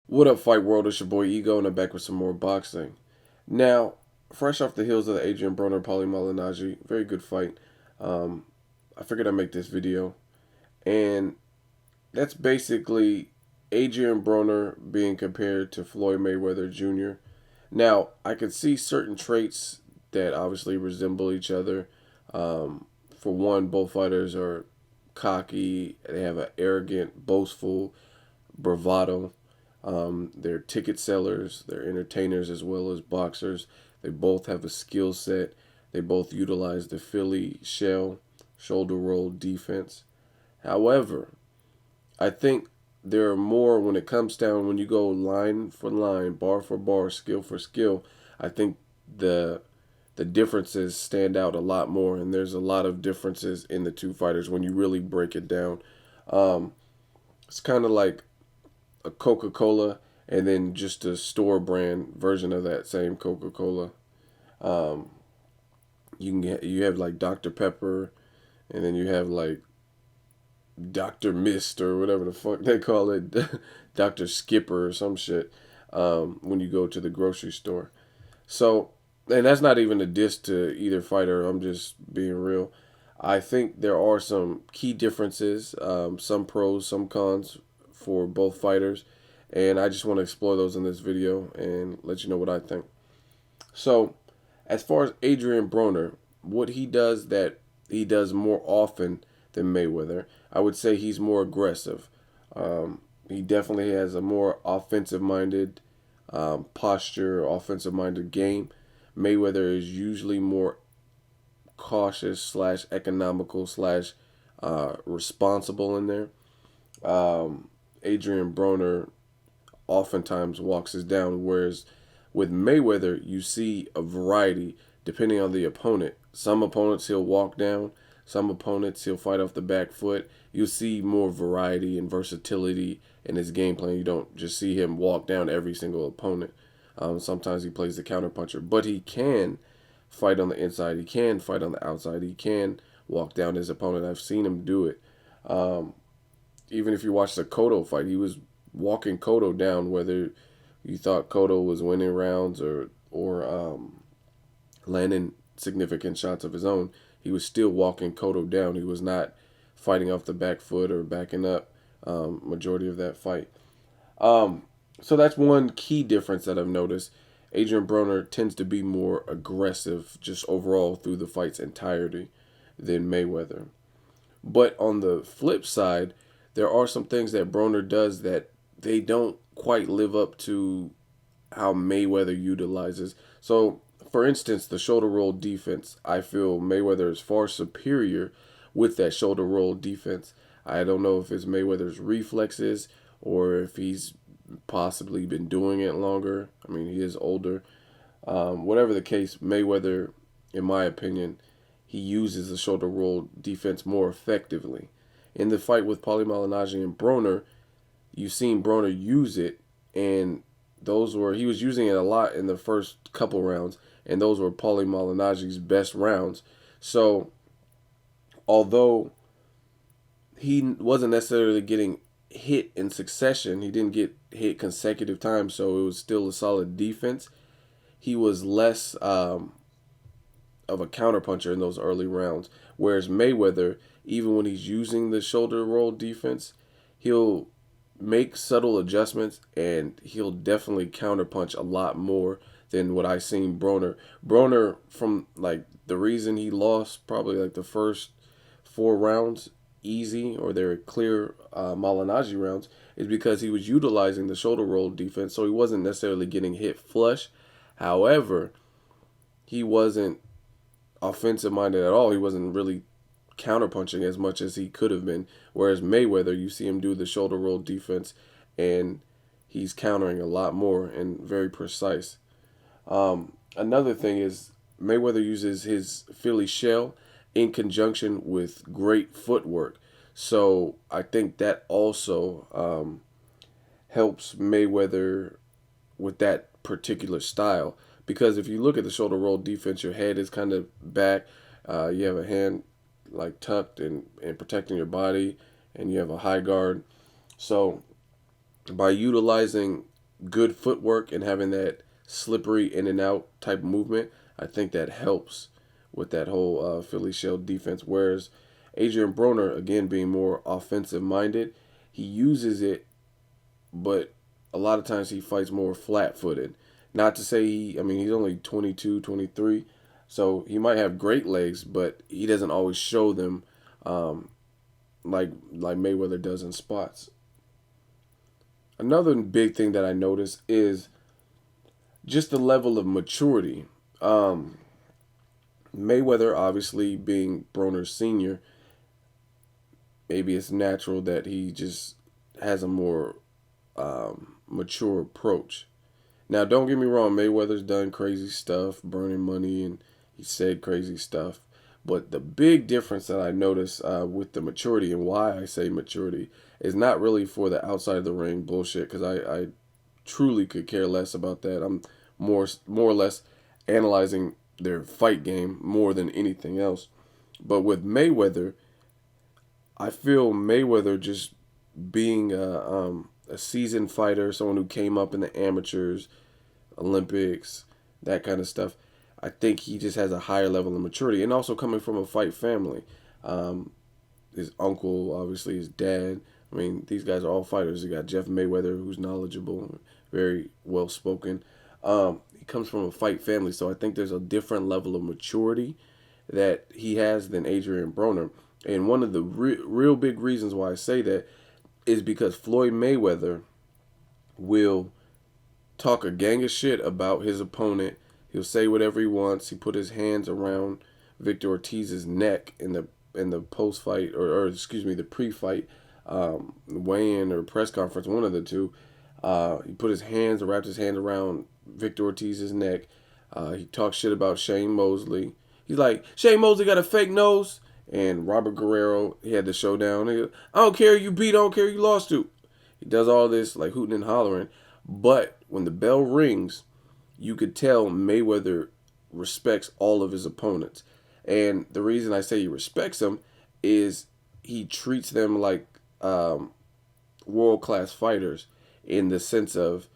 What up, Fight World? It's your boy Ego, and I'm back with some more boxing. Now, fresh off the heels of the Adrien Broner Paulie Malignaggi, very good fight. Um, I figured I'd make this video, and that's basically Adrien Broner being compared to Floyd Mayweather Jr. Now, I could see certain traits that obviously resemble each other. For one, both fighters are cocky. They have an arrogant, boastful bravado. They're ticket sellers, they're entertainers as well as boxers. They both have a skill set. They both utilize the Philly shell, shoulder roll defense. However, I think there are more when it comes down when you go line for line, bar for bar, skill for skill. I think the the differences stand out a lot more, and there's a lot of differences in the two fighters when you really break it down. Um, it's kind of like a Coca Cola and then just a store brand version of that same Coca Cola. Um, you have like Dr Pepper, and then you have like Dr Mist or whatever the fuck they call it, Dr Skipper or some shit. When you go to the grocery store, so and that's not even a diss to either fighter. I'm just being real. I think there are some key differences, some pros, some cons for both fighters, and I just want to explore those in this video and let you know what I think. So, as far as Adrien Broner, what he does that he does more often than Mayweather, I would say he's more aggressive. He definitely has a more offensive minded posture, offensive minded game. Mayweather is usually more cautious slash economical slash responsible in there. Adrien Broner oftentimes walks us down, whereas with Mayweather, you see a variety depending on the opponent. Some opponents he'll walk down, some opponents he'll fight off the back foot. You'll see more variety and versatility in his game plan. You don't just see him walk down every single opponent. Sometimes he plays the counterpuncher, but he can fight on the inside. He can fight on the outside. He can walk down his opponent. I've seen him do it. Um, Even if you watch the Cotto fight, he was walking Cotto down, whether you thought Cotto was winning rounds or landing significant shots of his own. He was still walking Cotto down. He was not fighting off the back foot or backing up majority of that fight. Um, so that's one key difference that I've noticed. Adrien Broner tends to be more aggressive just overall through the fight's entirety than Mayweather. But on the flip side, there are some things that Broner does that they don't quite live up to how Mayweather utilizes. So, for instance, the shoulder roll defense, I feel Mayweather is far superior with that shoulder roll defense. I don't know if it's Mayweather's reflexes or if he's possibly been doing it longer. I mean, he is older. Whatever the case, Mayweather, in my opinion, he uses the shoulder roll defense more effectively. In the fight with Paulie Malignaggi and Broner, you've seen Broner use it, and those were he was using it a lot in the first couple rounds, and those were Paulie Malignaggi's best rounds. So, although he wasn't necessarily getting hit in succession, he didn't get hit consecutive times, so it was still a solid defense. He was less of a counterpuncher in those early rounds. Whereas Mayweather, even when he's using the shoulder roll defense, he'll make subtle adjustments and he'll definitely counterpunch a lot more than what I seen Broner. Broner, from like the reason he lost probably like the first 4 rounds easy, or they were clear Malignaggi rounds, is because he was utilizing the shoulder roll defense, so he wasn't necessarily getting hit flush. However, he wasn't offensive minded at all. He wasn't really counterpunching as much as he could have been. Whereas Mayweather, you see him do the shoulder roll defense, and he's countering a lot more and very precise. Another thing is Mayweather uses his Philly shell in conjunction with great footwork. So I think that also helps Mayweather with that particular style. Because if you look at the shoulder roll defense, your head is kind of back. You have a hand like tucked and protecting your body, and you have a high guard. So by utilizing good footwork and having that slippery in and out type movement, I think that helps with that whole Philly shell defense. Whereas Adrien Broner, again, being more offensive minded, he uses it, but a lot of times he fights more flat footed. Not to say I mean, he's only 22, 23, so he might have great legs, but he doesn't always show them um, like Mayweather does in spots. Another big thing that I notice is just the level of maturity. Um, Mayweather, obviously being Broner's senior, maybe it's natural that he just has a more mature approach. Now, don't get me wrong, Mayweather's done crazy stuff, burning money, and he said crazy stuff. But the big difference that I notice with the maturity and why I say maturity is not really for the outside of the ring bullshit, because I truly could care less about that. I'm more or less analyzing their fight game more than anything else. But with Mayweather, I feel Mayweather just being a seasoned fighter, someone who came up in the amateurs, Olympics, that kind of stuff. I think he just has a higher level of maturity, and also coming from a fight family. Um, his uncle, obviously his dad. I mean, these guys are all fighters. You got Jeff Mayweather, who's knowledgeable, very well spoken. He comes from a fight family, so I think there's a different level of maturity that he has than Adrien Broner. And one of the real big reasons why I say that is because Floyd Mayweather will talk a gang of shit about his opponent. He'll say whatever he wants. He put his hands around Victor Ortiz's neck in the post fight or excuse me the pre fight weigh-in or press conference, one of the two. He put his hands, wrapped his hand around Victor Ortiz's neck. He talked shit about Shane Mosley. He's like, Shane Mosley got a fake nose. And Robert Guerrero, he had the showdown. I don't care you beat, I don't care you lost to. He does all this like hooting and hollering. But when the bell rings, you could tell Mayweather respects all of his opponents. And the reason I say he respects them is he treats them like world class fighters in the sense of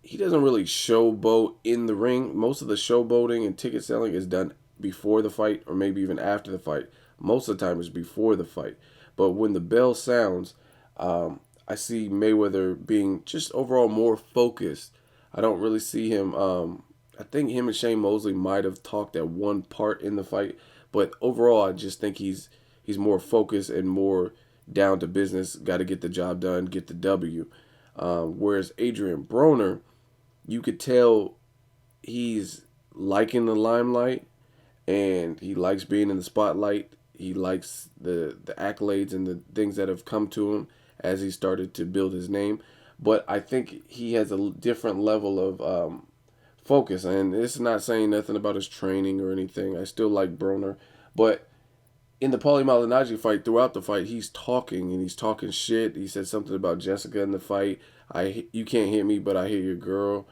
he doesn't really showboat in the ring. Most of the showboating and ticket selling is done before the fight or maybe even after the fight. Most of the time it's before the fight. But when the bell sounds, I see Mayweather being just overall more focused. I don't really see him. I think him and Shane Mosley might have talked at one part in the fight, but overall, I just think he's more focused and more down to business. Got to get the job done, get the W. Whereas Adrien Broner, you could tell he's liking the limelight and he likes being in the spotlight. He likes the accolades and the things that have come to him as he started to build his name. But I think he has a different level of focus. And it's not saying nothing about his training or anything. I still like Broner. But in the Paulie Malignaggi fight, throughout the fight, he's talking and he's talking shit. He said something about Jessica in the fight. You can't hit me, but I hit your girl.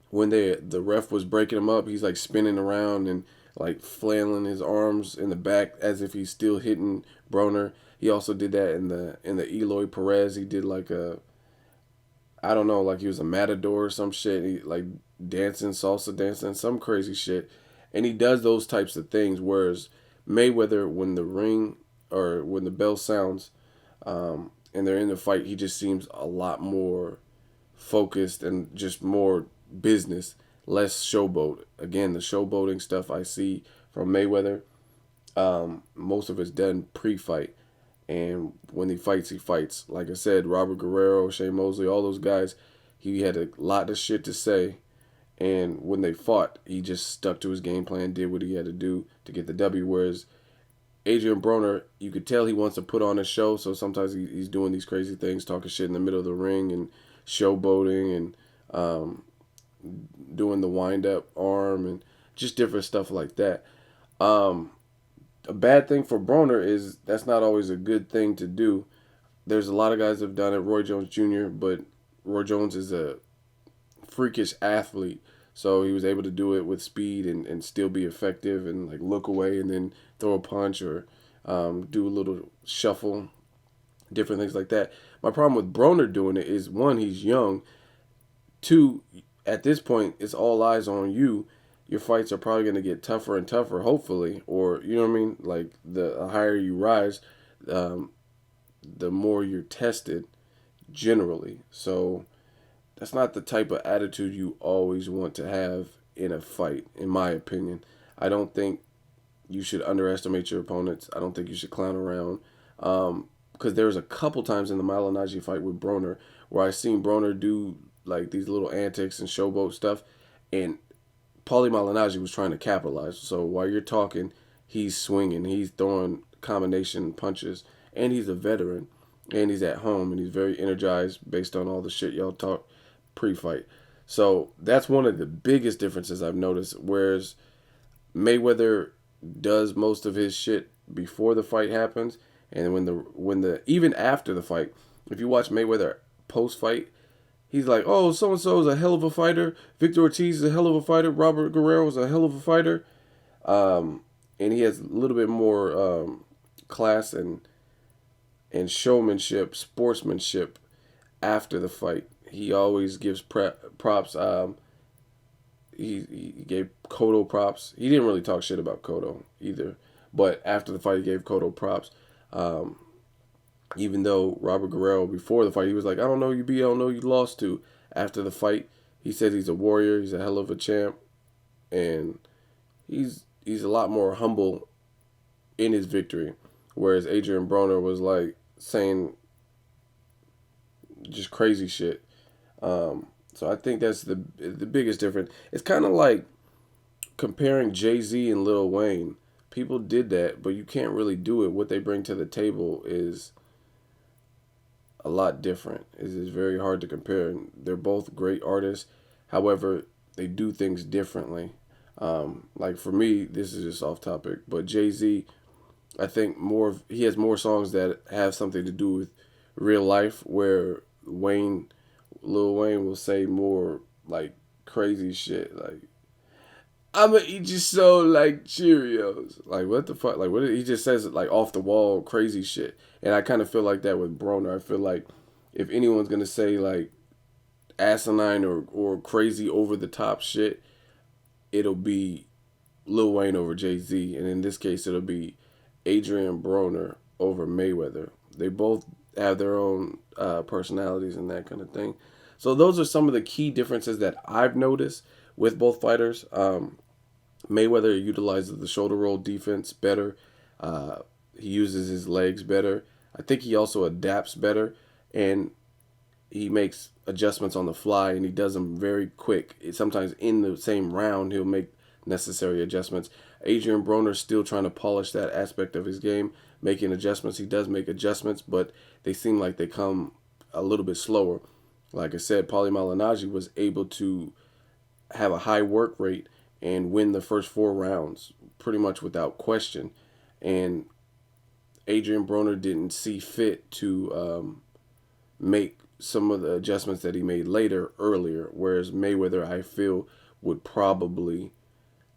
When the ref was breaking him up, he's like spinning around and like flailing his arms in the back as if he's still hitting Broner. He also did that in the Eloy Perez. He did like a, I don't know, like he was a matador or some shit. He like dancing, salsa dancing, some crazy shit. And he does those types of things. Whereas Mayweather, when the ring or when the bell sounds, and they're in the fight, he just seems a lot more focused and just more business, less showboat. Again, the showboating stuff I see from Mayweather, most of it's done pre-fight. And when he fights, he fights. Like I said, Robert Guerrero, Shane Mosley, all those guys, he had a lot of shit to say. And when they fought, he just stuck to his game plan, did what he had to do to get the W. Whereas Adrien Broner, you could tell he wants to put on a show. So sometimes he's doing these crazy things, talking shit in the middle of the ring and showboating and doing the wind-up arm and just different stuff like that. A bad thing for Broner is that's not always a good thing to do. There's a lot of guys that have done it, Roy Jones Jr., but Roy Jones is a freakish athlete, so he was able to do it with speed and still be effective and like look away and then throw a punch or do a little shuffle, different things like that. My problem with Broner doing it is, one, he's young. Two, at this point, it's all eyes on you. Your fights are probably going to get tougher and tougher, hopefully, or you know what I mean. Like the higher you rise, um, the more you're tested generally. So that's not the type of attitude you always want to have in a fight, in my opinion. I don't think you should underestimate your opponents. I don't think you should clown around. Because there was a couple times in the Malignaggi fight with Broner where I seen Broner do like these little antics and showboat stuff, and Paulie Malignaggi was trying to capitalize. So while you're talking, he's swinging, he's throwing combination punches, and he's a veteran, and he's at home, and he's very energized based on all the shit y'all talk pre-fight. So that's one of the biggest differences I've noticed. Whereas Mayweather does most of his shit before the fight happens, and when the even after the fight, if you watch Mayweather post fight, he's like, oh, so and so is a hell of a fighter. Victor Ortiz is a hell of a fighter. Robert Guerrero is a hell of a fighter. And he has a little bit more class and showmanship, sportsmanship after the fight. He always gives props. He gave Cotto props. He didn't really talk shit about Cotto either. But after the fight, he gave Cotto props. Even though Robert Guerrero, before the fight, he was like, I don't know you beat, I don't know you lost to. After the fight, he said he's a warrior, he's a hell of a champ, and he's a lot more humble in his victory. Whereas Adrien Broner was like saying just crazy shit. So I think that's the biggest difference. It's kind of like comparing Jay-Z and Lil Wayne. People did that, but you can't really do it. What they bring to the table is a lot different. It is very hard to compare. They're both great artists. However, they do things differently. Like for me, this is just off topic, but Jay-Z, I think he has more songs that have something to do with real life, where Lil Wayne will say more like crazy shit, like I'm gonna eat your soul like Cheerios. Like what the fuck? Like what? He just says it like off the wall crazy shit, and I kind of feel like that with Broner. I feel like if anyone's gonna say like asinine or crazy over the top shit, it'll be Lil Wayne over Jay-Z, and in this case, it'll be Adrien Broner over Mayweather. They both have their own personalities and that kind of thing. So those are some of the key differences that I've noticed with both fighters. Mayweather utilizes the shoulder roll defense better. He uses his legs better. I think he also adapts better, and he makes adjustments on the fly, and he does them very quick. Sometimes in the same round, he'll make necessary adjustments. Adrien Broner's still trying to polish that aspect of his game, making adjustments. He does make adjustments, but they seem like they come a little bit slower. Like I said, Paulie Malignaggi was able to have a high work rate and win the first 4 rounds pretty much without question. And Adrien Broner didn't see fit to make some of the adjustments that he made earlier, whereas Mayweather, I feel, would probably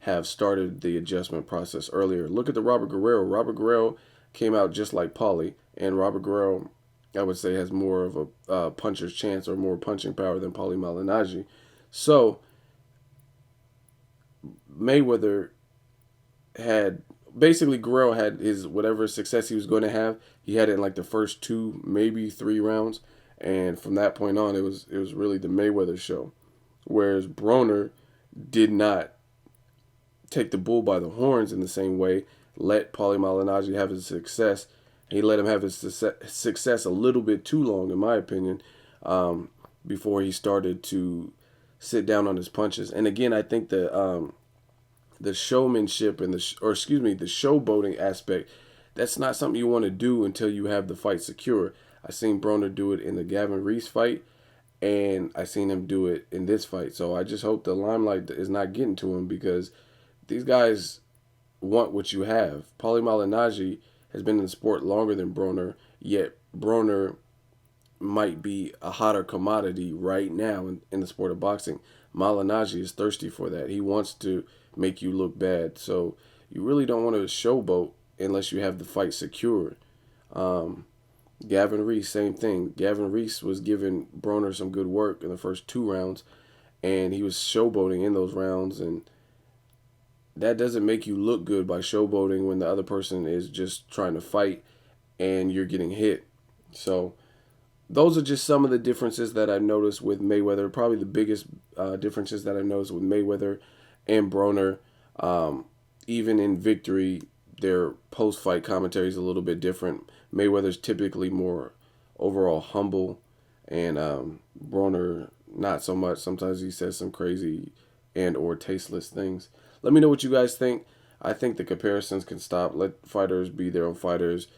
have started the adjustment process earlier. Look at the Robert Guerrero. Robert Guerrero came out just like Paulie, and Robert Guerrero, I would say, has more of a puncher's chance or more punching power than Paulie Malignaggi. So Mayweather had basically Guerrero had his whatever success he was going to have. He had it in like the first 2, maybe 3 rounds, and from that point on, it was really the Mayweather show. Whereas Broner did not take the bull by the horns in the same way. Let Paulie Malignaggi have his success. He let him have his success a little bit too long, in my opinion, before he started to sit down on his punches. And again, I think the showmanship and the showboating aspect, that's not something you want to do until you have the fight secure. I seen Broner do it in the Gavin Reese fight, and I seen him do it in this fight. So I just hope the limelight is not getting to him, because these guys want what you have. Paulie Malignaggi has been in the sport longer than Broner, yet Broner might be a hotter commodity right now in the sport of boxing. Malignaggi is thirsty for that. He wants to make you look bad. So you really don't want to showboat unless you have the fight secured. Gavin Reese, same thing. Gavin Reese was giving Broner some good work in the first 2 rounds, and he was showboating in those rounds. And that doesn't make you look good by showboating when the other person is just trying to fight and you're getting hit. So those are just some of the differences that I noticed with Mayweather. Probably the biggest differences that I noticed with Mayweather and Broner. Even in victory, their post-fight commentary is a little bit different. Mayweather's typically more overall humble, and Broner not so much. Sometimes he says some crazy and or tasteless things. Let me know what you guys think. I think the comparisons can stop. Let fighters be their own fighters.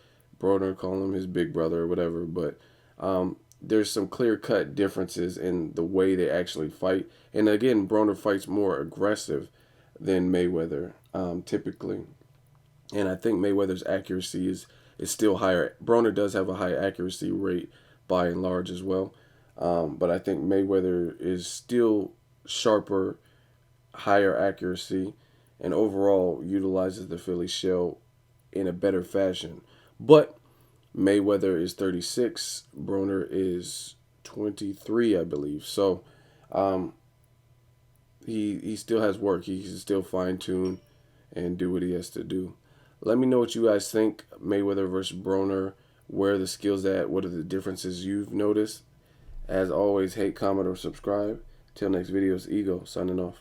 Broner, call him his big brother or whatever, but there's some clear-cut differences in the way they actually fight. And again, Broner fights more aggressive than Mayweather typically. And I think Mayweather's accuracy is still higher. Broner does have a high accuracy rate by and large as well. But I think Mayweather is still sharper, higher accuracy, and overall utilizes the Philly shell in a better fashion. But Mayweather is 36, Broner is 23, I believe. So um, he still has work. He can still fine tune and do what he has to do. Let me know what you guys think. Mayweather versus Broner. Where are the skills at? What are the differences you've noticed? As always, hate, comment, or subscribe. Till next video, it's Ego signing off.